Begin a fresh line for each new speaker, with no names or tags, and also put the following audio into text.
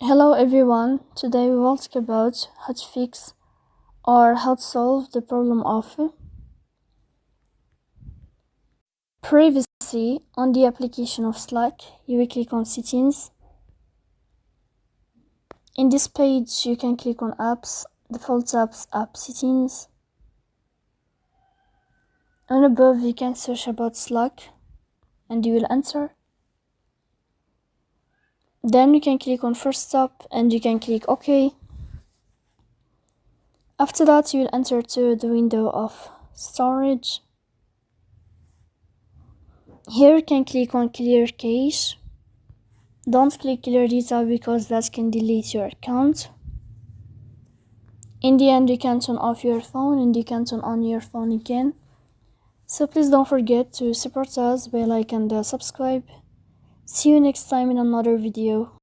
Hello everyone, today we will talk about how to fix or how to solve the problem of privacy on the application of Slack. You will click on settings. In this page you can click on apps, default apps, app settings. And above you can search about Slack and you will enter. Then you can click on first stop and you can click OK. After that you will enter to the window of storage. Here you can click on clear cache. Don't click clear data because that can delete your account. In the end you can turn off your phone and you can turn on your phone again. So please don't forget to support us by like and subscribe. See you next time in another video.